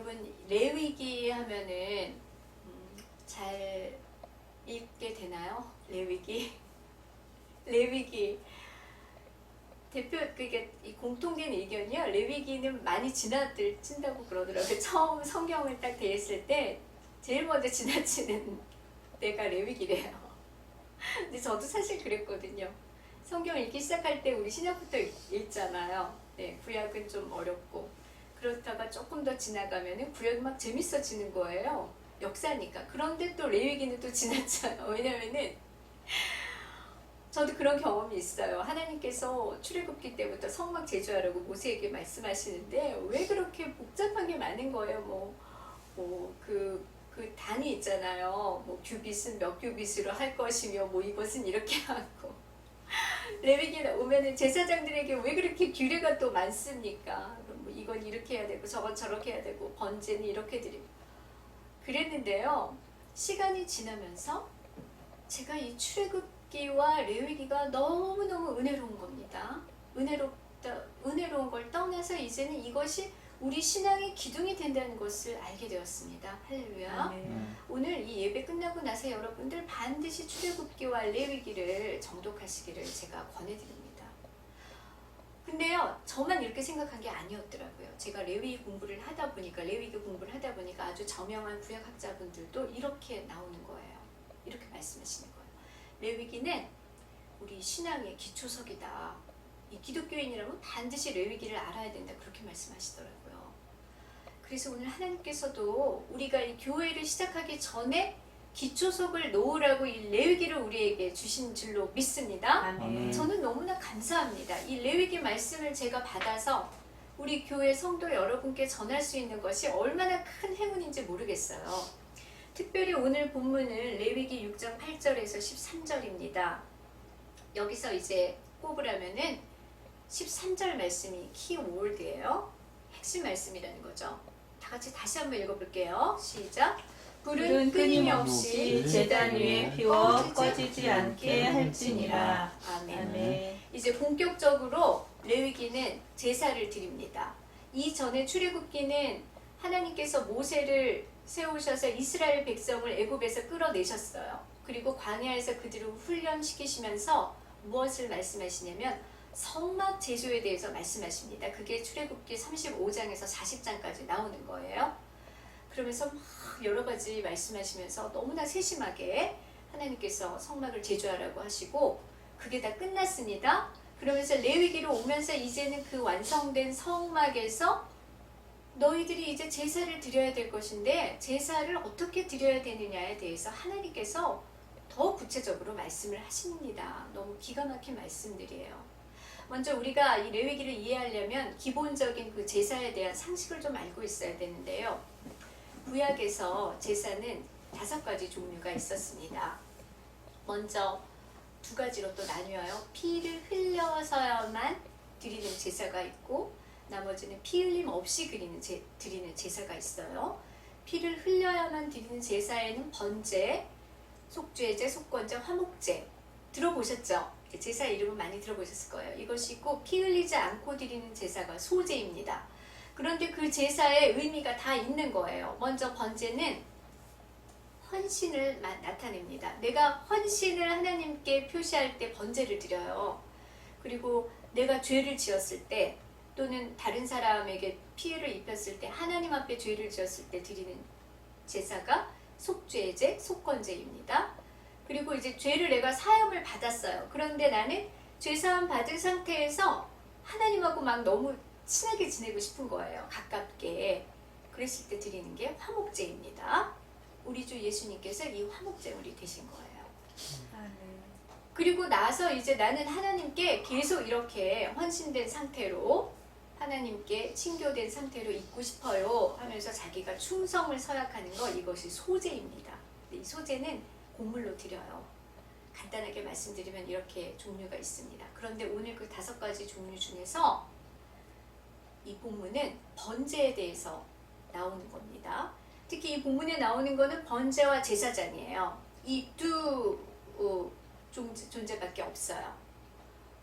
여러분 레위기 하면은 잘 읽게 되나요? 레위기 레위기 대표 그게 이 공통된 의견이요. 레위기는 많이 지나친다고 그러더라고요. 처음 성경을 딱 대했을 때 제일 먼저 지나치는 때가 레위기래요. 근데 저도 사실 그랬거든요. 성경 읽기 시작할 때 우리 신약부터 읽잖아요. 네, 구약은 좀 어렵고 그렇다가 조금 더 지나가면은 구약이 막 재밌어지는 거예요. 역사니까. 그런데 또 레위기는 또 지났잖아요. 왜냐면은 저도 그런 경험이 있어요. 하나님께서 출애굽기 때부터 성막 제주하라고 모세에게 말씀하시는데 왜 그렇게 복잡한 게 많은 거예요. 그 단위 있잖아요. 뭐 규빗은 몇 규빗으로 할 것이며 뭐 이것은 이렇게 하고 레위기 오면은 제사장들에게 왜 그렇게 규례가 또 많습니까? 뭐 이건 이렇게 해야 되고 저건 저렇게 해야 되고 번제는 이렇게 드리고 그랬는데요. 시간이 지나면서 제가 이 출애굽기와 레위기가 너무너무 은혜로운 겁니다. 은혜로운 걸 떠나서 이제는 이것이 우리 신앙의 기둥이 된다는 것을 알게 되었습니다. 할렐루야. 오늘 이 예배 끝나고 나서 여러분들 반드시 출애굽기와 레위기를 정독하시기를 제가 권해드립니다. 근데요, 저만 이렇게 생각한 게 아니었더라고요. 제가 레위기 공부를 하다 보니까 아주 저명한 구약학자분들도 이렇게 나오는 거예요. 이렇게 말씀하시는 거예요. 레위기는 우리 신앙의 기초석이다. 이 기독교인이라면 반드시 레위기를 알아야 된다. 그렇게 말씀하시더라고요. 그래서 오늘 하나님께서도 우리가 이 교회를 시작하기 전에 기초석을 놓으라고 이 레위기를 우리에게 주신 줄로 믿습니다. 아멘. 저는 너무나 감사합니다. 이 레위기 말씀을 제가 받아서 우리 교회 성도 여러분께 전할 수 있는 것이 얼마나 큰 행운인지 모르겠어요. 특별히 오늘 본문은 레위기 6장 8절에서 13절입니다. 여기서 이제 꼽으라면은 13절 말씀이 키워드예요. 핵심 말씀이라는 거죠. 다 같이 다시 한번 읽어볼게요. 시작. 불은 끊임없이 제단 위에 피워 꺼지지 않게 할지니라. 아멘. 이제 본격적으로 레위기는 제사를 드립니다. 이전에 출애굽기는 하나님께서 모세를 세우셔서 이스라엘 백성을 애굽에서 끌어내셨어요. 그리고 광야에서 그들을 훈련시키시면서 무엇을 말씀하시냐면 성막 제조에 대해서 말씀하십니다. 그게 출애굽기 35장에서 40장까지 나오는 거예요. 그러면서 막 여러 가지 말씀하시면서 너무나 세심하게 하나님께서 성막을 제조하라고 하시고 그게 다 끝났습니다. 그러면서 레위기로 오면서 이제는 그 완성된 성막에서 너희들이 이제 제사를 드려야 될 것인데 제사를 어떻게 드려야 되느냐에 대해서 하나님께서 더 구체적으로 말씀을 하십니다. 너무 기가 막힌 말씀들이에요. 먼저 우리가 이 레위기를 이해하려면 기본적인 그 제사에 대한 상식을 좀 알고 있어야 되는데요. 구약에서 제사는 5가지 종류가 있었습니다. 먼저 2가지로 또 나뉘어요. 피를 흘려서야만 드리는 제사가 있고 나머지는 피 흘림 없이 드리는 제사가 있어요. 피를 흘려야만 드리는 제사에는 번제, 속죄제, 속건제, 화목제 들어보셨죠? 제사 이름은 많이 들어보셨을 거예요. 이것이 있고 피 흘리지 않고 드리는 제사가 소제입니다. 그런데 그 제사의 의미가 다 있는 거예요. 먼저 번제는 헌신을 나타냅니다. 내가 헌신을 하나님께 표시할 때 번제를 드려요. 그리고 내가 죄를 지었을 때 또는 다른 사람에게 피해를 입혔을 때 하나님 앞에 죄를 지었을 때 드리는 제사가 속죄제, 속건제입니다. 그리고 이제 죄를 내가 사함을 받았어요. 그런데 나는 죄사함 받은 상태에서 하나님하고 막 너무 친하게 지내고 싶은 거예요. 가깝게. 그랬을 때 드리는 게 화목제입니다. 우리 주 예수님께서 이 화목제물이 되신 거예요. 그리고 나서 이제 나는 하나님께 계속 이렇게 헌신된 상태로 하나님께 친교된 상태로 있고 싶어요 하면서 자기가 충성을 서약하는 거 이것이 소제입니다. 이 소제는 곡물로 드려요. 간단하게 말씀드리면 이렇게 종류가 있습니다. 그런데 오늘 그 5가지 종류 중에서 이 본문은 번제에 대해서 나오는 겁니다. 특히 이 본문에 나오는 거는 번제와 제사장이에요. 이 두 존재밖에 없어요.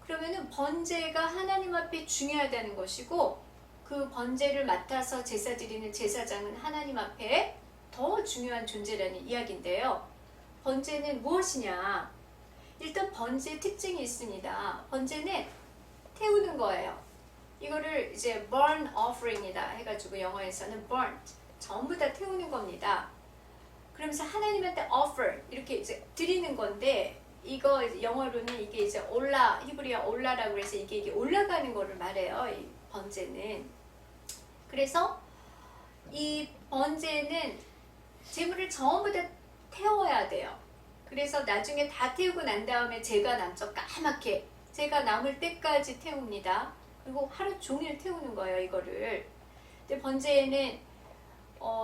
그러면은 번제가 하나님 앞에 중요하다는 것이고 그 번제를 맡아서 제사 드리는 제사장은 하나님 앞에 더 중요한 존재라는 이야기인데요. 번제는 무엇이냐? 일단 번제의 특징이 있습니다. 번제는 태우는 거예요. 이거를 이제 burn offering이다 해가지고 영어에서는 burnt, 전부 다 태우는 겁니다. 그러면서 하나님한테 offer 이렇게 이제 드리는 건데, 이거 영어로는 이게 이제 올라, 히브리어 올라라고 해서 이게 올라가는 거를 말해요. 이 번제는. 그래서 이 번제는 제물을 전부 다 태워야 돼요. 그래서 나중에 다 태우고 난 다음에 제가 남죠. 까맣게 제가 남을 때까지 태웁니다. 그리고 하루 종일 태우는 거예요, 이거를. 근데 번제에는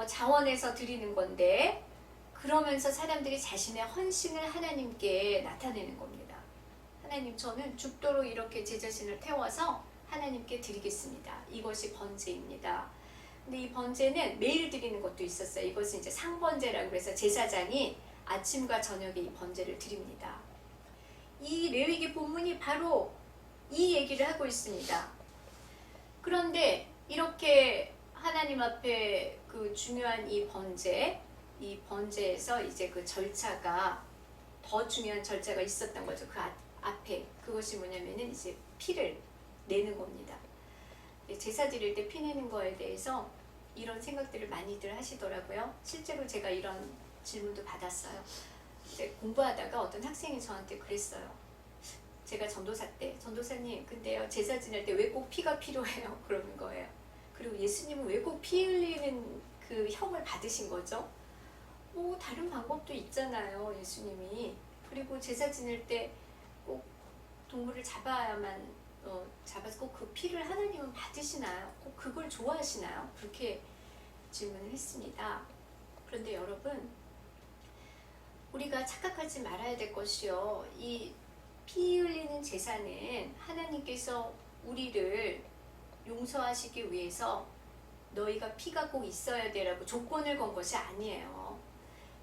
자원에서 드리는 건데, 그러면서 사람들이 자신의 헌신을 하나님께 나타내는 겁니다. 하나님, 저는 죽도록 이렇게 제 자신을 태워서 하나님께 드리겠습니다. 이것이 번제입니다. 근데 이 번제는 매일 드리는 것도 있었어요. 이것은 이제 상번제라고 해서 제사장이 아침과 저녁에 이 번제를 드립니다. 이 레위기 본문이 바로 이 얘기를 하고 있습니다. 그런데 이렇게 하나님 앞에 그 중요한 이 번제에서 이제 그 절차가, 더 중요한 절차가 있었던 거죠. 그 앞에. 그것이 뭐냐면은 이제 피를 내는 겁니다. 제사 드릴 때 피 내는 거에 대해서 이런 생각들을 많이들 하시더라고요. 실제로 제가 이런 질문도 받았어요. 이제 공부하다가 어떤 학생이 저한테 그랬어요. 제가 전도사 때, 전도사님, 근데요, 제사 지낼 때 왜 꼭 피가 필요해요? 그러는 거예요. 그리고 예수님은 왜 꼭 피 흘리는 그 형을 받으신 거죠? 뭐 다른 방법도 있잖아요, 예수님이. 그리고 제사 지낼 때 꼭 동물을 잡아야만 잡아서 꼭 그 피를 하나님은 받으시나요? 꼭 그걸 좋아하시나요? 그렇게 질문을 했습니다. 그런데 여러분, 우리가 착각하지 말아야 될 것이요, 이 피 흘리는 제사는 하나님께서 우리를 용서하시기 위해서 너희가 피가 꼭 있어야 되라고 조건을 건 것이 아니에요.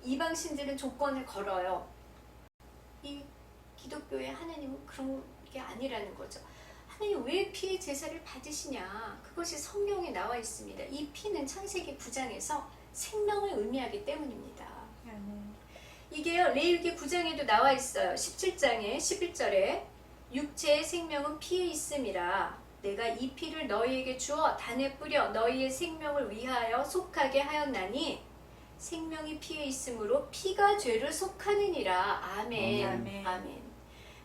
이방신들은 조건을 걸어요. 이 기독교의 하나님은 그런 게 아니라는 거죠. 하나님 왜 피의 제사를 받으시냐? 그것이 성경에 나와 있습니다. 이 피는 창세기 9장에서 생명을 의미하기 때문입니다. 이게요, 레위기 9장에도 나와 있어요. 17장에 11절에 육체의 생명은 피에 있음이라. 내가 이 피를 너희에게 주어 단에 뿌려 너희의 생명을 위하여 속하게 하였나니 생명이 피에 있으므로 피가 죄를 속하느니라. 아멘. 아멘. 아멘.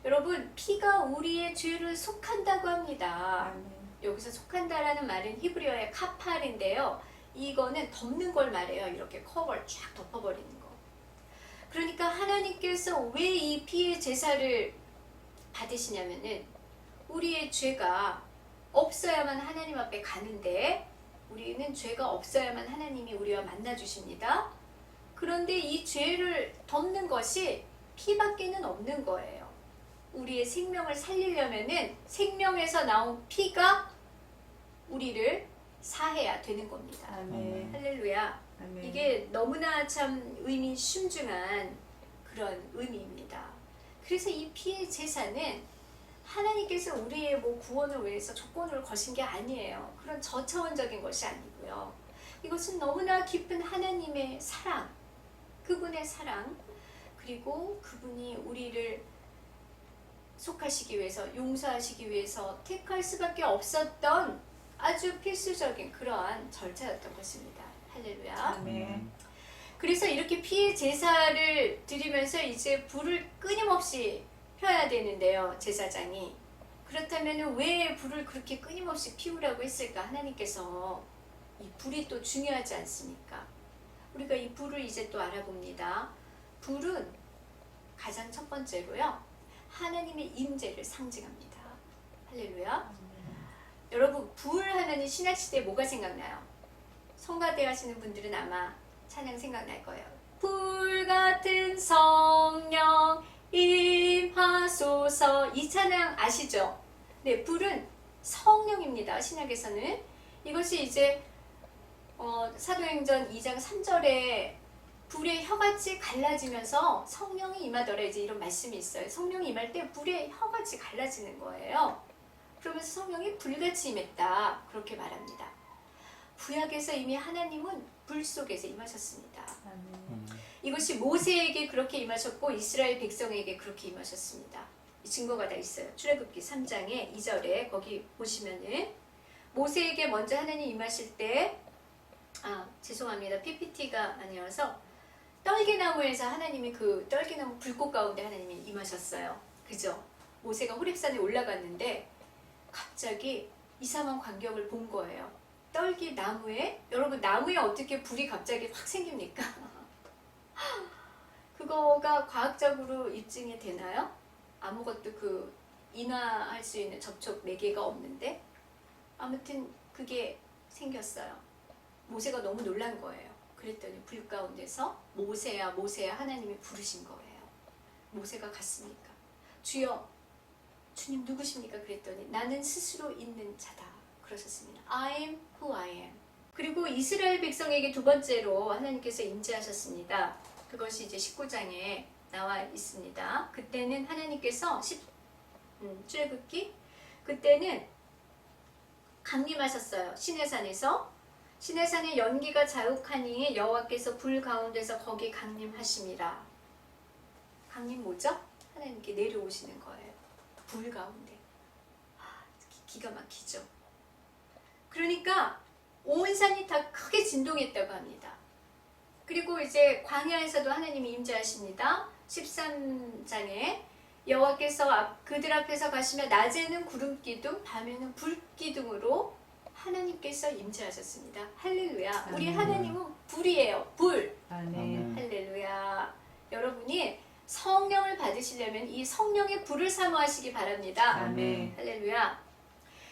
여러분, 피가 우리의 죄를 속한다고 합니다. 아멘. 여기서 속한다라는 말은 히브리어의 카팔인데요. 이거는 덮는 걸 말해요. 이렇게 커버를 쫙 덮어버리는 거. 그러니까 하나님께서 왜 이 피의 제사를 받으시냐면은 우리의 죄가 없어야만 하나님 앞에 가는데, 우리는 죄가 없어야만 하나님이 우리와 만나 주십니다. 그런데 이 죄를 덮는 것이 피밖에는 없는 거예요. 우리의 생명을 살리려면은 생명에서 나온 피가 우리를 사해야 되는 겁니다. 아멘. 할렐루야. 아멘. 이게 너무나 참 의미 심중한 그런 의미입니다. 그래서 이 피의 제사는 하나님께서 우리의 뭐 구원을 위해서 조건을 거신 게 아니에요. 그런 저차원적인 것이 아니고요. 이것은 너무나 깊은 하나님의 사랑, 그분의 사랑, 그리고 그분이 우리를 속하시기 위해서, 용서하시기 위해서 택할 수밖에 없었던 아주 필수적인 그러한 절차였던 것입니다. 할렐루야. 아멘. 그래서 이렇게 피의 제사를 드리면서 이제 불을 끊임없이 펴야 되는데요, 제사장이. 그렇다면 왜 불을 그렇게 끊임없이 피우라고 했을까? 하나님께서. 이 불이 또 중요하지 않습니까? 우리가 이 불을 이제 또 알아봅니다. 불은 가장 첫 번째로요, 하나님의 임재를 상징합니다. 할렐루야. 여러분, 불 하나님 신학시대에 뭐가 생각나요? 성가대 하시는 분들은 아마 찬양 생각날 거예요. 불 같은 성령 임하소서. 이 찬양 아시죠? 네, 불은 성령입니다. 신약에서는. 이것이 이제 사도행전 2장 3절에 불의 혀같이 갈라지면서 성령이 임하더라, 이제 이런 말씀이 있어요. 성령이 임할 때 불의 혀같이 갈라지는 거예요. 그러면서 성령이 불같이 임했다. 그렇게 말합니다. 구약에서 이미 하나님은 불 속에서 임하셨습니다. 이것이 모세에게 그렇게 임하셨고 이스라엘 백성에게 그렇게 임하셨습니다. 증거가 다 있어요. 출애굽기 3장에 2절에 거기 보시면은 모세에게 먼저 하나님 임하실 때 죄송합니다. PPT가 아니어서 떨기나무에서 하나님이 그 떨기나무 불꽃 가운데 하나님이 임하셨어요. 그죠? 모세가 호렙산에 올라갔는데 갑자기 이상한 광경을 본 거예요. 떨기나무에, 여러분 나무에 어떻게 불이 갑자기 확 생깁니까? 그거가 과학적으로 입증이 되나요? 아무것도 인화할 수 있는 접촉 매개가 없는데 아무튼 그게 생겼어요. 모세가 너무 놀란 거예요. 그랬더니 불 가운데서 모세야 모세야 하나님이 부르신 거예요. 모세가 갔습니까? 주여 주님 누구십니까? 그랬더니 나는 스스로 있는 자다 그러셨습니다. I am who I am. 그리고 이스라엘 백성에게 두 번째로 하나님께서 임재하셨습니다. 그것이 이제 19장에 나와 있습니다. 그때는 하나님께서 출애굽기 그때는 강림하셨어요. 시내산에서. 시내산에 연기가 자욱하니 여호와께서 불 가운데서 거기 강림하심이라. 강림 뭐죠? 하나님께 내려오시는 거예요. 불 가운데. 기가 막히죠. 그러니까 온 산이 다 크게 진동했다고 합니다. 그리고 이제 광야에서도 하나님이 임재하십니다. 13장에 여호와께서 그들 앞에서 가시며 낮에는 구름기둥 밤에는 불기둥으로 하나님께서 임재하셨습니다. 할렐루야. 우리 하나님은 불이에요. 불. 아멘. 할렐루야. 여러분이 성령을 받으시려면 이 성령의 불을 사모하시기 바랍니다. 아멘. 할렐루야.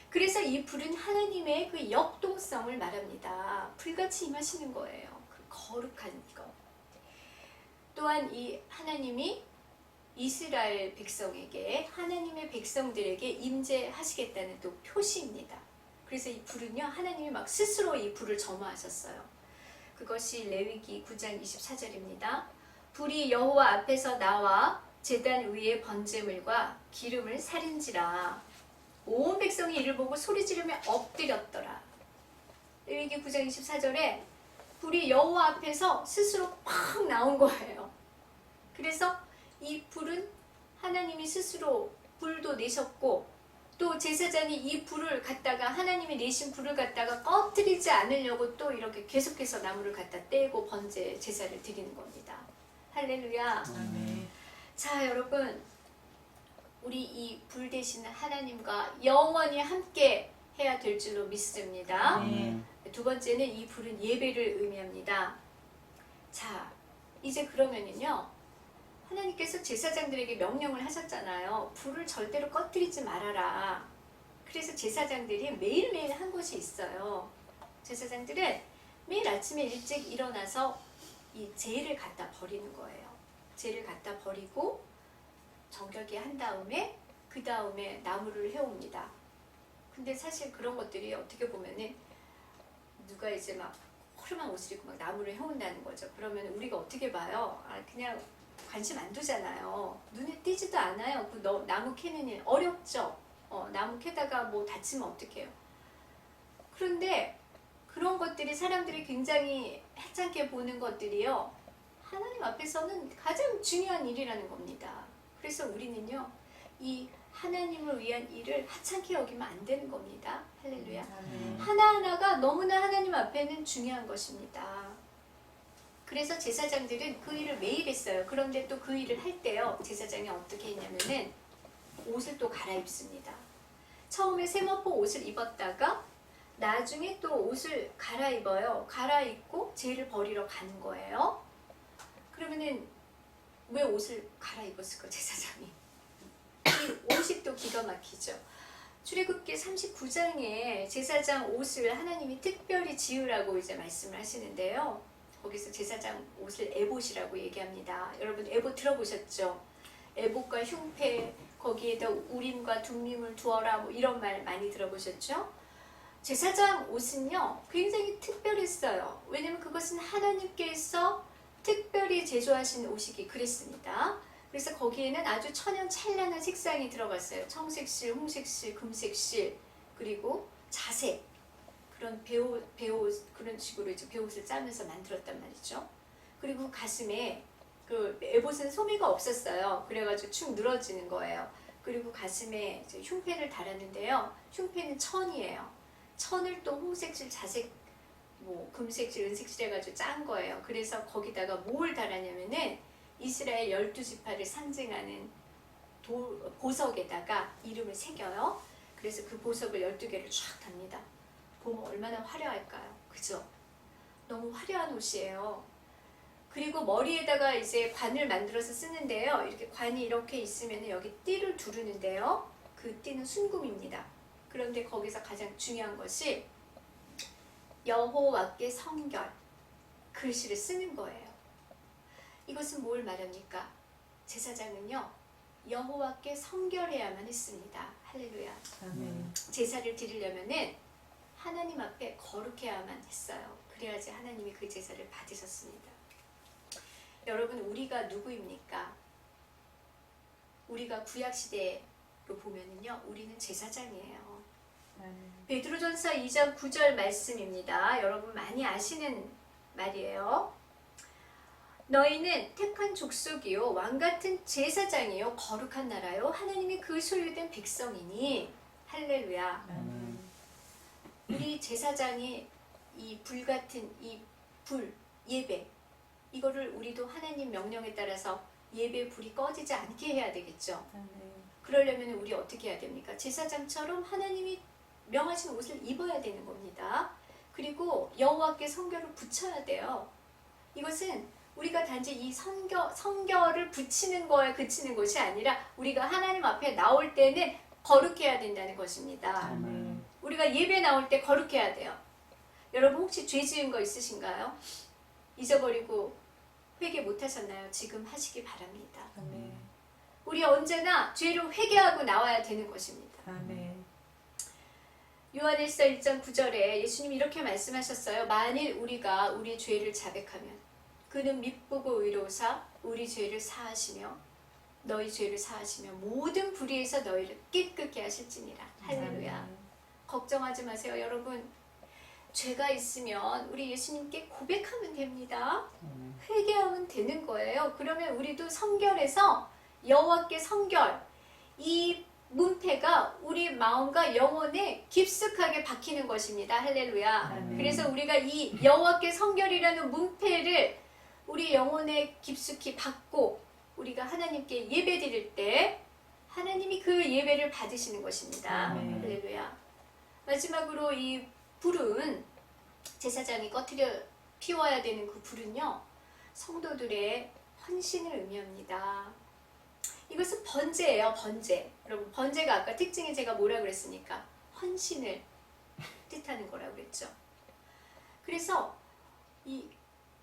그래서 이 불은 하나님의 그 역동성을 말합니다. 불같이 임하시는 거예요. 그 거룩한 것. 또한 이 하나님이 이스라엘 백성에게 하나님의 백성들에게 임재하시겠다는 또 표시입니다. 그래서 이 불은요 하나님이 막 스스로 이 불을 점화하셨어요. 그것이 레위기 9장 24절입니다. 불이 여호와 앞에서 나와 제단 위에 번제물과 기름을 살인지라 온 백성이 이를 보고 소리 지르며 엎드렸더라. 레위기 9장 24절에 불이 여호와 앞에서 스스로 팍 나온 거예요. 그래서 이 불은 하나님이 스스로 불도 내셨고 또 제사장이 이 불을 갖다가 하나님이 내신 불을 갖다가 꺼뜨리지 않으려고 또 이렇게 계속해서 나무를 갖다 떼고 번제 제사를 드리는 겁니다. 할렐루야. 아멘. 자 여러분 우리 이 불 되시는 하나님과 영원히 함께 해야 될 줄로 믿습니다. 아멘. 두 번째는 이 불은 예배를 의미합니다. 자 이제 그러면은요 하나님께서 제사장들에게 명령을 하셨잖아요. 불을 절대로 꺼뜨리지 말아라. 그래서 제사장들이 매일매일 한 것이 있어요. 제사장들은 매일 아침에 일찍 일어나서 이 재를 갖다 버리는 거예요. 재를 갖다 버리고 정결케 한 다음에 그 다음에 나무를 해옵니다. 근데 사실 그런 것들이 어떻게 보면은 누가 이제 막 허름한 옷을 입고 막 나무를 해온다는 거죠. 그러면 우리가 어떻게 봐요? 그냥 관심 안 두잖아요. 눈에 띄지도 않아요. 그 나무 캐는 일 어렵죠. 나무 캐다가 뭐 다치면 어떡해요. 그런데 그런 것들이 사람들이 굉장히 해찮게 보는 것들이요. 하나님 앞에서는 가장 중요한 일이라는 겁니다. 그래서 우리는요. 이 하나님을 위한 일을 하찮게 여기면 안 되는 겁니다. 할렐루야. 하나하나가 너무나 하나님 앞에는 중요한 것입니다. 그래서 제사장들은 그 일을 매일 했어요. 그런데 또 그 일을 할 때요. 제사장이 어떻게 했냐면은 옷을 또 갈아입습니다. 처음에 세마포 옷을 입었다가 나중에 또 옷을 갈아입어요. 갈아입고 재를 버리러 가는 거예요. 그러면은 왜 옷을 갈아입었을까 제사장이? 이 옷이 또 기가 막히죠. 출애굽기 39장에 제사장 옷을 하나님이 특별히 지으라고 이제 말씀을 하시는데요. 거기서 제사장 옷을 에봇이라고 얘기합니다. 여러분 에봇 들어보셨죠? 에봇과 흉패 거기에다 우림과 둠림을 두어라 뭐 이런 말 많이 들어보셨죠? 제사장 옷은요 굉장히 특별했어요. 왜냐면 그것은 하나님께서 특별히 제조하신 옷이기 그랬습니다. 그래서 거기에는 아주 천연찬란한 색상이 들어갔어요. 청색실, 홍색실, 금색실, 그리고 자색, 그런 배옷 그런 식으로 이제 배옷을 짜면서 만들었단 말이죠. 그리고 가슴에 그 에봇은 소매가 없었어요. 그래가지고 축 늘어지는 거예요. 그리고 가슴에 이제 흉패를 달았는데요. 흉패는 천이에요. 천을 또 홍색실, 자색, 뭐 금색실, 은색실 해가지고 짠 거예요. 그래서 거기다가 뭘 달았냐면은 이스라엘 12지파를 상징하는 보석에다가 이름을 새겨요. 그래서 그 보석을 12개를 쫙 답니다. 보면 얼마나 화려할까요? 그죠? 너무 화려한 옷이에요. 그리고 머리에다가 이제 관을 만들어서 쓰는데요. 이렇게 관이 이렇게 있으면 여기 띠를 두르는데요. 그 띠는 순금입니다. 그런데 거기서 가장 중요한 것이 여호와께 성결, 글씨를 쓰는 거예요. 이것은 뭘 말합니까? 제사장은요, 여호와께 성결해야만 했습니다. 할렐루야. 제사를 드리려면은 하나님 앞에 거룩해야만 했어요. 그래야지 하나님이 그 제사를 받으셨습니다. 여러분, 우리가 누구입니까? 우리가 구약시대로 보면은요, 우리는 제사장이에요. 베드로전서 2장 9절 말씀입니다. 여러분 많이 아시는 말이에요. 너희는 택한 족속이요, 왕같은 제사장이요, 거룩한 나라요, 하나님이 그 소유된 백성이니. 할렐루야. 우리 제사장이 이 불같은 이 불, 예배, 이거를 우리도 하나님 명령에 따라서 예배 불이 꺼지지 않게 해야 되겠죠. 그러려면 우리 어떻게 해야 됩니까? 제사장처럼 하나님이 명하신 옷을 입어야 되는 겁니다. 그리고 여호와께 성결을 붙여야 돼요. 이것은 우리가 단지 이 성결을 붙이는 거에 그치는 것이 아니라 우리가 하나님 앞에 나올 때는 거룩해야 된다는 것입니다. 우리가 예배 나올 때 거룩해야 돼요. 여러분 혹시 죄 지은 거 있으신가요? 잊어버리고 회개 못 하셨나요? 지금 하시기 바랍니다. 우리 언제나 죄를 회개하고 나와야 되는 것입니다. 요한일서 1장 9절에 예수님이 이렇게 말씀하셨어요. 만일 우리가 우리 죄를 자백하면 그는 미쁘고 의로우사 우리 죄를 사하시며 너희 죄를 사하시며 모든 불의에서 너희를 깨끗게 하실지니라. 할렐루야. 걱정하지 마세요. 여러분, 죄가 있으면 우리 예수님께 고백하면 됩니다. 회개하면 되는 거예요. 그러면 우리도 성결해서 여호와께 성결, 이 문패가 우리 마음과 영혼에 깊숙하게 박히는 것입니다. 할렐루야. 그래서 우리가 이 여호와께 성결이라는 문패를 우리 영혼에 깊숙이 박고 우리가 하나님께 예배 드릴 때 하나님이 그 예배를 받으시는 것입니다. 할렐루야. 마지막으로 이 불은, 제사장이 꺼트려 피워야 되는 그 불은요, 성도들의 헌신을 의미합니다. 이것은 번제예요. 번제. 여러분, 번제가 아까 특징이 제가 뭐라 그랬습니까? 헌신을 뜻하는 거라고 그랬죠. 그래서 이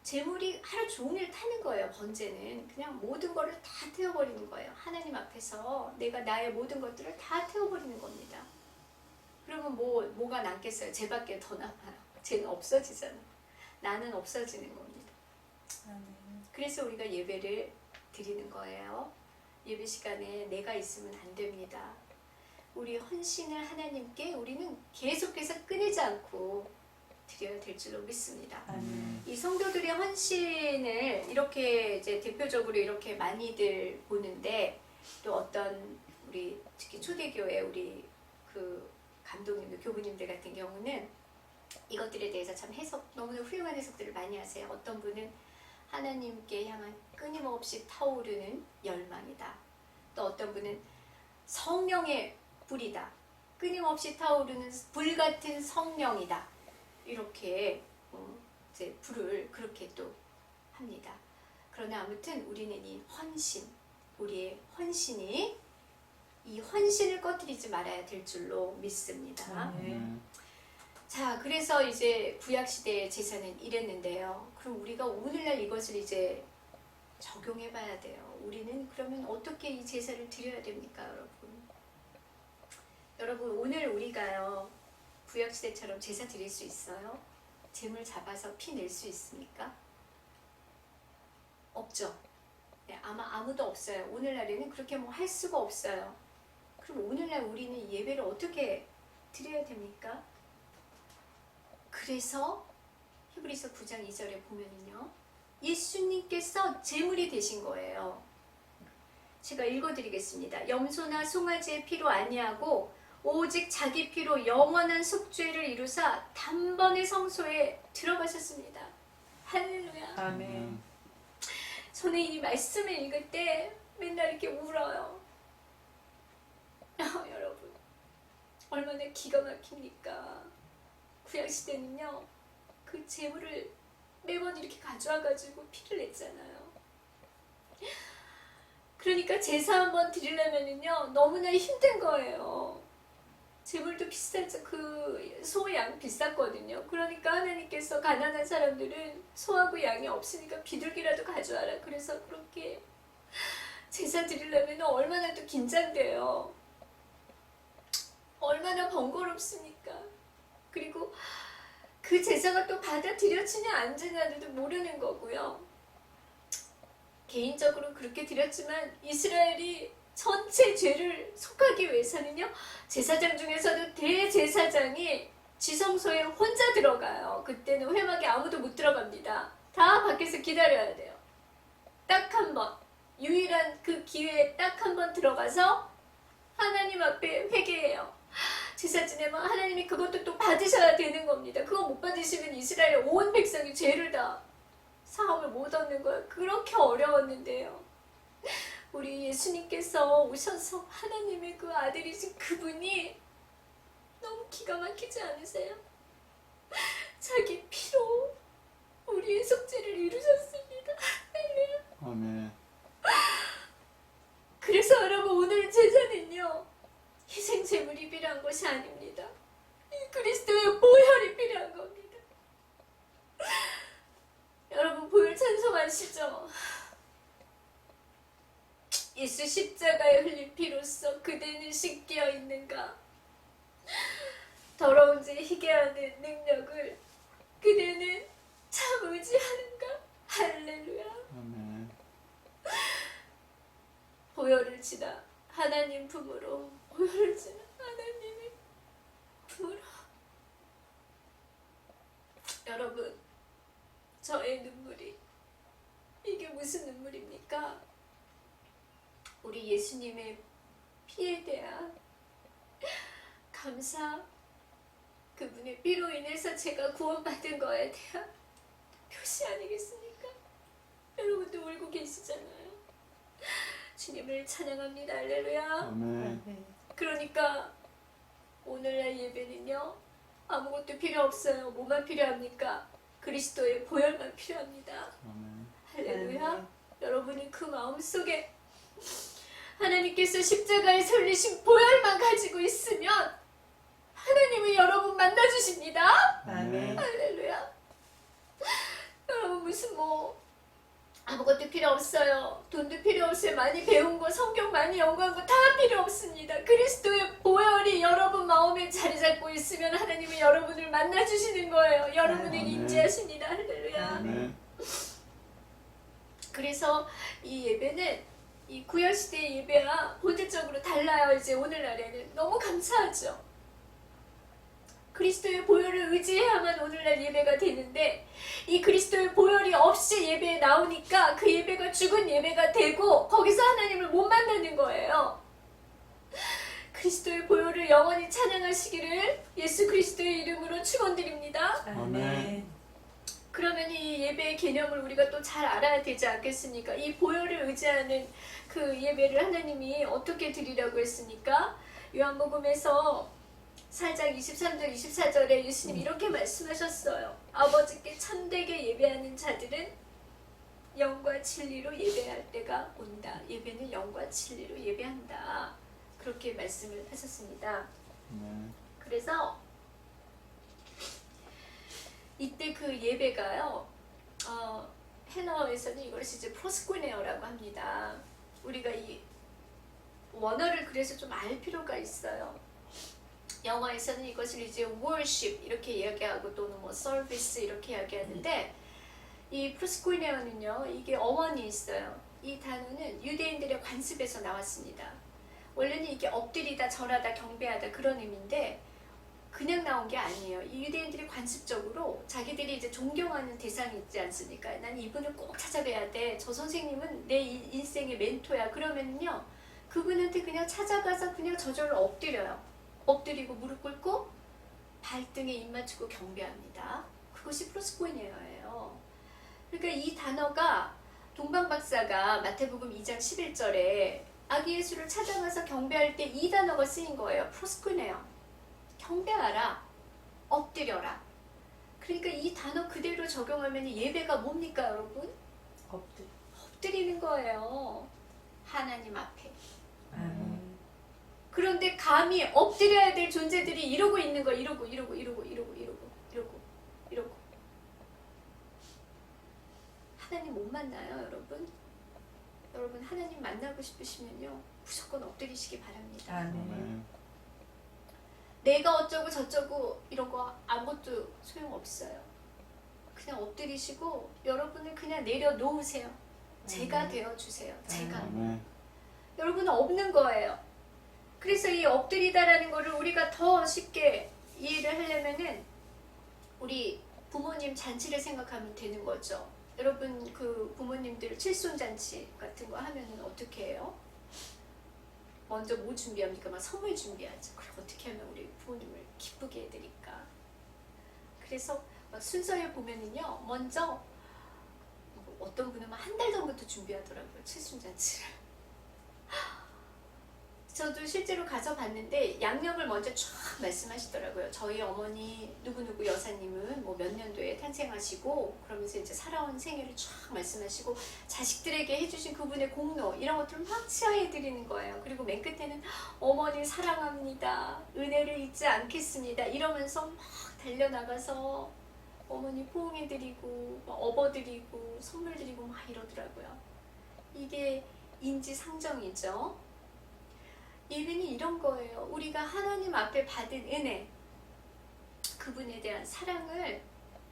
재물이 하루 종일 타는 거예요. 번제는 그냥 모든 거를 다 태워버리는 거예요. 하나님 앞에서 내가 나의 모든 것들을 다 태워버리는 겁니다. 그러면 뭐가 남겠어요? 쟤밖에 더 남아요. 쟤는 없어지잖아. 나는 없어지는 겁니다. 그래서 우리가 예배를 드리는 거예요. 예배 시간에 내가 있으면 안 됩니다. 우리 헌신을 하나님께 우리는 계속해서 끊이지 않고 드려야 될 줄로 믿습니다. 이 성도들의 헌신을 이렇게 이제 대표적으로 이렇게 많이들 보는데, 또 어떤 우리 특히 초대교회 우리 그 감독님들, 교부님들 같은 경우는 이것들에 대해서 참 너무나 훌륭한 해석들을 많이 하세요. 어떤 분은 하나님께 향한 끊임없이 타오르는 열망이다. 또 어떤 분은 성령의 불이다. 끊임없이 타오르는 불같은 성령이다. 이렇게 이제 불을 그렇게 또 합니다. 그러나 아무튼 우리는 이 헌신, 우리의 헌신이 이 헌신을 꺼뜨리지 말아야 될 줄로 믿습니다. 자, 그래서 이제 구약시대의 제사는 이랬는데요. 그럼 우리가 오늘날 이것을 이제 적용해 봐야 돼요. 우리는 그러면 어떻게 이 제사를 드려야 됩니까, 여러분? 여러분, 오늘 우리가요, 구약시대처럼 제사 드릴 수 있어요? 제물 잡아서 피 낼 수 있습니까? 없죠. 네, 아마 아무도 없어요. 오늘날에는 그렇게 뭐 할 수가 없어요. 그럼 오늘날 우리는 예배를 어떻게 드려야 됩니까? 그래서 히브리서 9장 2절에 보면은요, 예수님께서 제물이 되신 거예요. 제가 읽어드리겠습니다. 염소나 송아지의 피로 아니하고 오직 자기 피로 영원한 속죄를 이루사 단번에 성소에 들어가셨습니다. 할렐루야. 아멘. 저는 이 말씀을 읽을 때 맨날 이렇게 울어요. 여러분, 얼마나 기가 막힙니까? 구약시대는요, 그 제물을 매번 이렇게 가져와가지고 피를 냈잖아요. 그러니까 제사 한번 드리려면은요, 너무나 힘든 거예요. 제물도 비쌌죠. 그 소, 양 비쌌거든요. 그러니까 하나님께서 가난한 사람들은 소하고 양이 없으니까 비둘기라도 가져와라. 그래서 그렇게 제사 드리려면 얼마나 또 긴장돼요. 얼마나 번거롭습니까? 그리고 그 제사가 또 받아들여지냐 안 되냐도 모르는 거고요. 개인적으로 그렇게 드렸지만 이스라엘이 전체 죄를 속하기 위해서는요, 제사장 중에서도 대제사장이 지성소에 혼자 들어가요. 그때는 회막에 아무도 못 들어갑니다. 다 밖에서 기다려야 돼요. 딱 한 번, 유일한 그 기회에 딱 한 번 들어가서 하나님 앞에 회개해요. 제사 지내면 하나님이 그것도 또 받으셔야 되는 겁니다. 그거 못 받으시면 이스라엘 온 백성이 죄를 다 사함을 못 얻는 거예요. 그렇게 어려웠는데요, 우리 예수님께서 오셔서 하나님의 그 아들이신 그분이 너무 기가 막히지 않으세요? 자기 피로 우리의 속죄를 이루셨습니다. 할렐루야. 아멘. 그래서 여러분, 오늘 제사는요, 희생 제물이 필요한 것이 아닙니다. 이 그리스도의 보혈이 필요한 겁니다. 여러분, 보혈 찬송하시죠? 예수 십자가에 흘린 피로써 그대는 씻겨 있는가? 더러운 죄 희게 하는 능력을 그대는 참 의지하는가? 할렐루야. 아멘. 보혈을 지나 하나님 품으로, 보혈을 지나 하나님의 품으로. 여러분, 저의 눈물이 이게 무슨 눈물입니까? 우리 예수님의 피에 대한 감사, 그분의 피로 인해서 제가 구원받은 거에 대한 표시 아니겠습니까? 여러분도 울고 계시잖아요. 주님을 찬양합니다. 할렐루야. 아멘. 그러니까 오늘날 예배는요, 아무것도 필요 없어요. 뭐만 필요합니까? 그리스도의 보혈만 필요합니다. 아멘. 할렐루야. 여러분이 그 마음속에 하나님께서 십자가에 설리신 보혈만 가지고 있으면 하나님이 여러분 만나주십니다. 아멘. 할렐루야. 여러분, 무슨 아무것도 필요 없어요. 돈도 필요 없어요. 많이 배운 거, 성경 많이 연구한 거 다 필요 없습니다. 그리스도의 보혈이 여러분 마음에 자리 잡고 있으면 하나님이 여러분을 만나주시는 거예요. 여러분에게 아멘. 임재하십니다. 할렐루야. 아멘. 그래서 이 예배는 이 구약시대의 예배와 본질적으로 달라요. 이제 오늘날에는 너무 감사하죠. 그리스도의 보혈을 의지해야만 오늘날 예배가 되는데, 이 그리스도의 보혈이 없이 예배에 나오니까 그 예배가 죽은 예배가 되고 거기서 하나님을 못 만나는 거예요. 그리스도의 보혈을 영원히 찬양하시기를 예수 그리스도의 이름으로 축원드립니다. 아멘. 그러면 이 예배의 개념을 우리가 또 잘 알아야 되지 않겠습니까? 이 보혈을 의지하는 그 예배를 하나님이 어떻게 드리라고 했습니까? 요한복음에서 4장 23절 24절에 예수님이 이렇게 말씀하셨어요. 아버지께 참되게 예배하는 자들은 영과 진리로 예배할 때가 온다. 예배는 영과 진리로 예배한다. 그렇게 말씀을 하셨습니다. 아멘. 그래서 이때 그 예배가요, 헬라어에서는 이걸 이제 프로스쿠네어라고 합니다. 우리가 이 원어를 그래서 좀 알 필요가 있어요. 영어에서는 이것을 이제 worship 이렇게 이야기하고 또는 service 이렇게 이야기하는데, 이 프로스쿠네어는요, 이게 어원이 있어요. 이 단어는 유대인들의 관습에서 나왔습니다. 원래는 이게 엎드리다, 절하다, 경배하다 그런 의미인데 그냥 나온 게 아니에요. 이 유대인들이 관습적으로 자기들이 이제 존경하는 대상이 있지 않습니까? 난 이분을 꼭 찾아뵈야 돼. 저 선생님은 내 인생의 멘토야. 그러면요, 그분한테 그냥 찾아가서 그냥 저절로 엎드려요. 엎드리고 무릎 꿇고 발등에 입 맞추고 경배합니다. 그것이 프로스코이네어예요. 그러니까 이 단어가 동방 박사가 마태복음 2장 11절에 아기 예수를 찾아가서 경배할 때 이 단어가 쓰인 거예요. 프로스코이네어. 경배하라, 엎드려라. 그러니까 이 단어 그대로 적용하면 예배가 뭡니까, 여러분? 엎드리는 거예요. 하나님 앞에. 그런데 감히 엎드려야 될 존재들이 이러고 있는 거, 이러고. 하나님 못 만나요, 여러분? 여러분 하나님 만나고 싶으시면요, 무조건 엎드리시기 바랍니다. 아멘. 내가 어쩌고 저쩌고 이런 거 아무것도 소용없어요. 그냥 엎드리시고 여러분을 그냥 내려놓으세요. 제가 되어주세요. 제가. 아멘. 여러분은 없는 거예요. 그래서 이 엎드리다라는 거를 우리가 더 쉽게 이해를 하려면은 우리 부모님 잔치를 생각하면 되는 거죠. 여러분 그 부모님들 칠순잔치 같은 거 하면은 어떻게 해요? 먼저 뭐 준비합니까? 막 선물 준비하죠. 그럼 어떻게 하면 우리 부모님을 기쁘게 해드릴까? 그래서 막 순서에 보면은요, 먼저 어떤 분은 한 달 전부터 준비하더라고요. 칠순잔치를. 저도 실제로 가서 봤는데 양력을 먼저 쫙 말씀하시더라고요. 저희 어머니 누구누구 여사님은 뭐 몇 년도에 탄생하시고 그러면서 이제 살아온 생애를 쫙 말씀하시고 자식들에게 해주신 그분의 공로 이런 것들을 막 치하해드리는 거예요. 그리고 맨 끝에는 어머니 사랑합니다. 은혜를 잊지 않겠습니다. 이러면서 막 달려나가서 어머니 포옹해드리고 막 업어드리고 선물드리고 막 이러더라고요. 이게 인지상정이죠. 예배는 이런 거예요. 우리가 하나님 앞에 받은 은혜, 그분에 대한 사랑을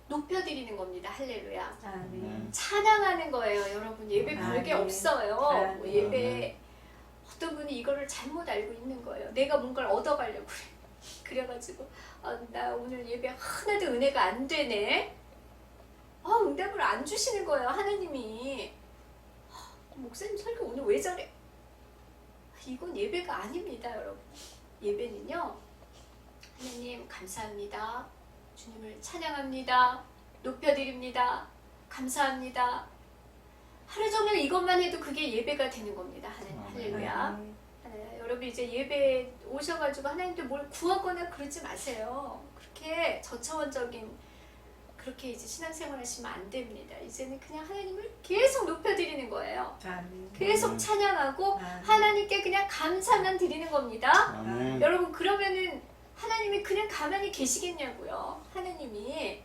높여드리는 겁니다. 할렐루야. 아멘. 찬양하는 거예요. 여러분 예배 별게 아멘. 없어요. 아멘. 뭐 예배 어떤 분이 이거를 잘못 알고 있는 거예요. 내가 뭔가를 얻어가려고 그래. 그래가지고 나 오늘 예배 하나도 은혜가 안 되네. 응답을 안 주시는 거예요. 하나님이. 목사님 설교 오늘 왜 저래? 이건 예배가 아닙니다, 여러분. 예배는요, 하나님 감사합니다. 주님을 찬양합니다. 높여드립니다. 감사합니다. 하루 종일 이것만 해도 그게 예배가 되는 겁니다. 할렐루야. 여러분 이제 예배 오셔가지고 하나님께 뭘 구하거나 그러지 마세요. 그렇게 저차원적인 그렇게 이제 신앙생활 하시면 안 됩니다. 이제는 그냥 하나님을 계속 높여드리는 거예요. 계속 찬양하고 하나님께 그냥 감사만 드리는 겁니다. 아멘. 여러분 그러면은 하나님이 그냥 가만히 계시겠냐고요. 하나님이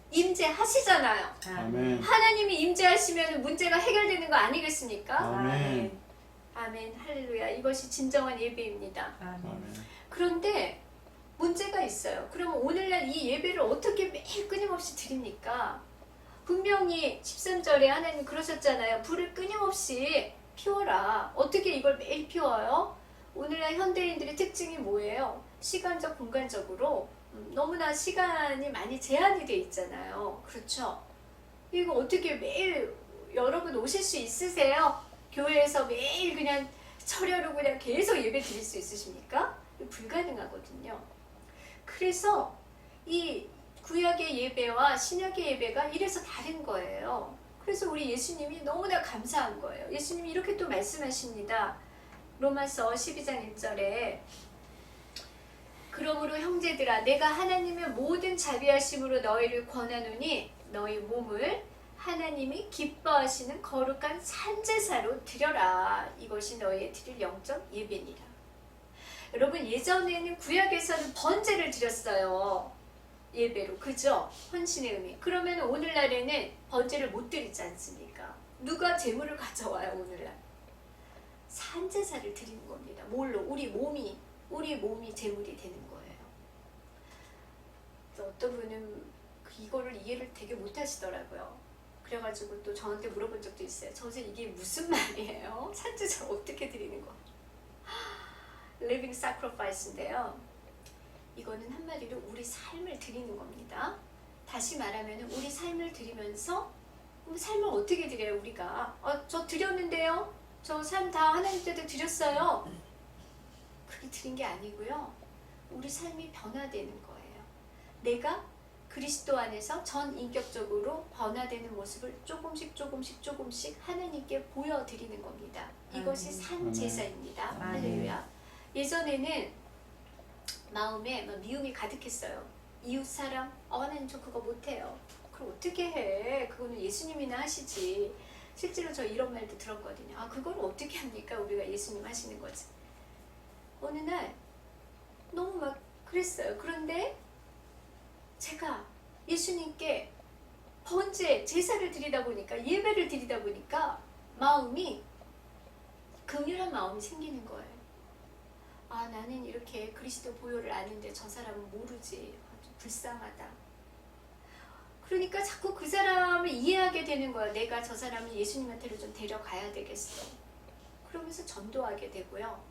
임재하시잖아요. 아멘. 하나님이 임재하시면 문제가 해결되는 거 아니겠습니까? 아멘. 아멘. 할렐루야. 이것이 진정한 예배입니다. 아멘. 그런데 문제가 있어요. 그러면 오늘날 이 예배를 어떻게 매일 끊임없이 드립니까? 분명히 13절에 하나님 그러셨잖아요. 불을 끊임없이 피워라. 어떻게 이걸 매일 피워요? 오늘날 현대인들의 특징이 뭐예요? 시간적, 공간적으로 너무나 시간이 많이 제한이 돼 있잖아요. 그렇죠? 이거 어떻게 매일 여러분 오실 수 있으세요? 교회에서 매일 그냥 철야로 그냥 계속 예배 드릴 수 있으십니까? 불가능하거든요. 그래서 이 구약의 예배와 신약의 예배가 이래서 다른 거예요. 그래서 우리 예수님이 너무나 감사한 거예요. 예수님이 이렇게 또 말씀하십니다. 로마서 12장 1절에 그러므로 형제들아 내가 하나님의 모든 자비하심으로 너희를 권하노니 너희 몸을 하나님이 기뻐하시는 거룩한 산제사로 드려라. 이것이 너희의 드릴 영적 예배니라. 여러분 예전에는 구약에서는 번제를 드렸어요. 예배로. 그죠? 헌신의 의미. 그러면 오늘날에는 번제를 못 드리지 않습니까? 누가 제물을 가져와요 오늘날? 산제사를 드리는 겁니다. 뭘로? 우리 몸이 제물이 되는 거예요. 어떤 분은 이거를 이해를 되게 못 하시더라고요. 그래가지고 또 저한테 물어본 적도 있어요. 저서 이게 무슨 말이에요? 산제사 어떻게 드리는 거? Living Sacrifice인데요. 이거는 한마디로 우리 삶을 드리는 겁니다. 다시 말하면 우리 삶을 드리면서 우리 삶을 어떻게 드려요 우리가? 저 드렸는데요. 저 삶 다 하나님께도 드렸어요. 그게 드린 게 아니고요. 우리 삶이 변화되는 거예요. 내가 그리스도 안에서 전 인격적으로 변화되는 모습을 조금씩 하나님께 보여드리는 겁니다. 이것이 산제사입니다. 할렐루야. 예전에는 마음에 미움이 가득했어요. 이웃사랑, 하나님 저 그거 못해요. 그럼 어떻게 해? 그거는 예수님이나 하시지. 실제로 저 이런 말도 들었거든요. 그걸 어떻게 합니까? 우리가 예수님 하시는 거지. 어느 날 너무 막 그랬어요. 그런데 제가 예수님께 번제, 제사를 드리다 보니까, 예배를 드리다 보니까 마음이, 긍휼한 마음이 생기는 거예요. 나는 이렇게 그리스도 보혈을 아는데 저 사람은 모르지. 좀 불쌍하다. 그러니까 자꾸 그 사람을 이해하게 되는 거야. 내가 저 사람을 예수님한테로 좀 데려가야 되겠어. 그러면서 전도하게 되고요.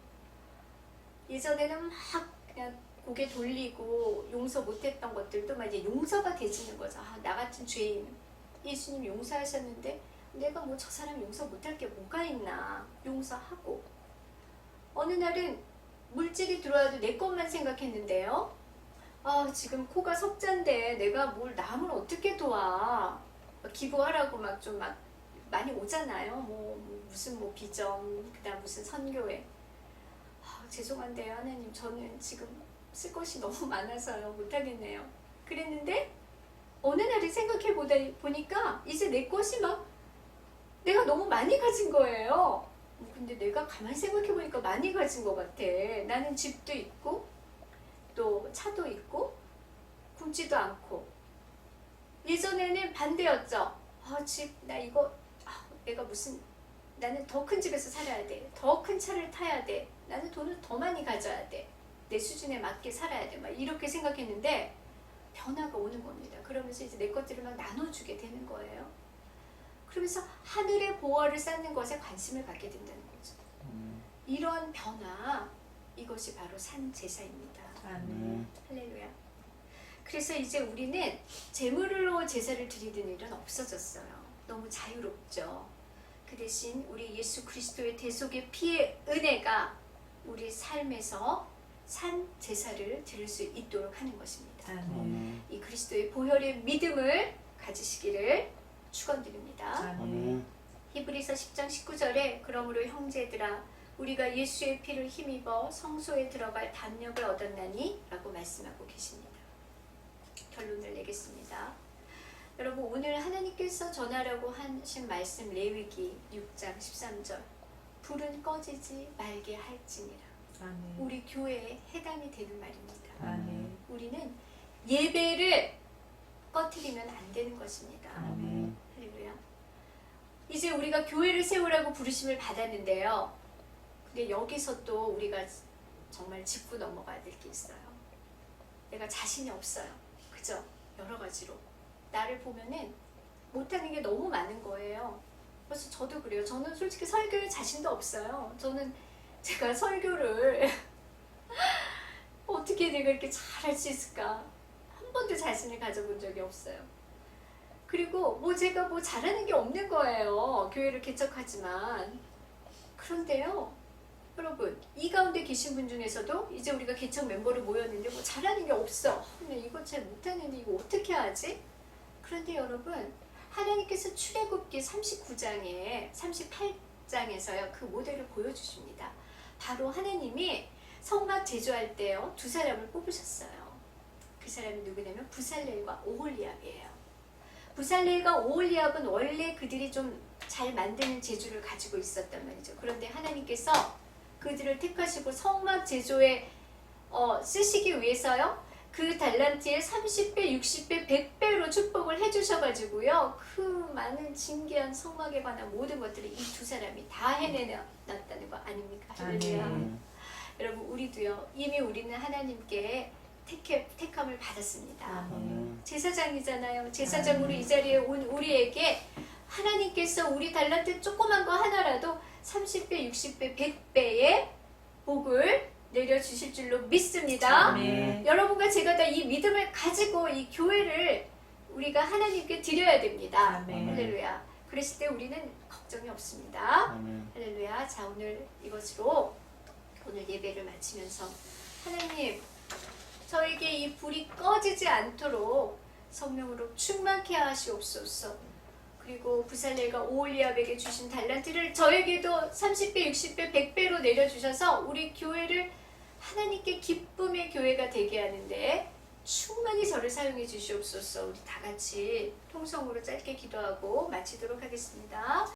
예전에는 막 그냥 고개 돌리고 용서 못했던 것들도 막 이제 용서가 되지는 거죠. 나 같은 죄인 예수님 용서하셨는데 내가 뭐 저 사람 용서 못할 게 뭐가 있나. 용서하고. 어느 날은 물질이 들어와도 내 것만 생각했는데요. 지금 코가 석잔데 내가 뭘 남을 어떻게 도와. 기부하라고 막 좀 막 많이 오잖아요. 무슨 비전, 그다음 무슨 선교회. 죄송한데요 하나님, 저는 지금 쓸 것이 너무 많아서요 못하겠네요. 그랬는데 어느 날에 생각해 보니까 이제 내 것이 막 내가 너무 많이 가진 거예요. 근데 내가 가만히 생각해 보니까 많이 가진 것 같아. 나는 집도 있고 또 차도 있고 굶지도 않고. 예전에는 반대였죠. 집 나 이거 내가 무슨, 나는 더 큰 집에서 살아야 돼. 더 큰 차를 타야 돼. 나는 돈을 더 많이 가져야 돼. 내 수준에 맞게 살아야 돼. 막 이렇게 생각했는데 변화가 오는 겁니다. 그러면서 이제 내 것들을 막 나눠주게 되는 거예요. 그러면서 하늘의 보화를 쌓는 것에 관심을 갖게 된다는 거죠. 이런 변화, 이것이 바로 산제사입니다. 할렐루야. 그래서 이제 우리는 제물로 제사를 드리는 일은 없어졌어요. 너무 자유롭죠. 그 대신 우리 예수 그리스도의 대속의 피의 은혜가 우리 삶에서 산 제사를 드릴 수 있도록 하는 것입니다. 이 그리스도의 보혈의 믿음을 가지시기를 축원드립니다. 히브리서 10장 19절에 그러므로 형제들아 우리가 예수의 피를 힘입어 성소에 들어갈 담력을 얻었나니 라고 말씀하고 계십니다. 결론을 내겠습니다. 여러분, 오늘 하나님께서 전하라고 하신 말씀 레위기 6장 13절, 불은 꺼지지 말게 할지니라. 아멘. 우리 교회에 해당이 되는 말입니다. 아멘. 우리는 예배를 꺼트리면 안 되는 것입니다. 아멘. 할렐루야. 이제 우리가 교회를 세우라고 부르심을 받았는데요. 근데 여기서 또 우리가 정말 짚고 넘어가야 될 게 있어요. 내가 자신이 없어요. 그죠? 여러 가지로. 나를 보면은 못하는 게 너무 많은 거예요. 그래서 저도 그래요. 저는 솔직히 설교에 자신도 없어요. 저는 제가 설교를 어떻게 내가 이렇게 잘할 수 있을까? 한 번도 자신을 가져본 적이 없어요. 그리고 제가 잘하는 게 없는 거예요. 교회를 개척하지만. 그런데요, 여러분, 이 가운데 계신 분 중에서도 이제 우리가 개척 멤버로 모였는데 잘하는 게 없어. 이거 잘 못하는데 이거 어떻게 하지? 그런데 여러분, 하나님께서 출애굽기 39장에 38장에서요 그 모델을 보여주십니다. 바로 하나님이 성막 제조할 때요 두 사람을 뽑으셨어요. 그 사람이 누구냐면 부살렐과 오홀리압이에요. 부살렐과 오홀리압은 원래 그들이 좀 잘 만드는 재주를 가지고 있었단 말이죠. 그런데 하나님께서 그들을 택하시고 성막 제조에 쓰시기 위해서요 그 달란트에 30배, 60배, 100배로 축복을 해주셔가지고요 그 많은 신기한 성막에 관한 모든 것들을 이 두 사람이 다 해내놨다는 거 아닙니까? 할렐루야. 여러분, 우리도요 이미 우리는 하나님께 택함을 받았습니다. 제사장이잖아요. 제사장으로 이 자리에 온 우리에게 하나님께서 우리 달란트 조그만 거 하나라도 30배, 60배, 100배의 복을 내려주실 줄로 믿습니다. 아멘. 여러분과 제가 다 이 믿음을 가지고 이 교회를 우리가 하나님께 드려야 됩니다. 아멘. 할렐루야. 그랬을 때 우리는 걱정이 없습니다. 아멘. 할렐루야. 자, 오늘 이것으로 오늘 예배를 마치면서 하나님, 저에게 이 불이 꺼지지 않도록 성령으로 충만케 하시옵소서. 그리고 부살렐과 오홀리압에게 주신 달란트를 저에게도 30배, 60배, 100배로 내려주셔서 우리 교회를 하나님께 기쁨의 교회가 되게 하는데 충만히 저를 사용해 주시옵소서. 우리 다 같이 통성으로 짧게 기도하고 마치도록 하겠습니다.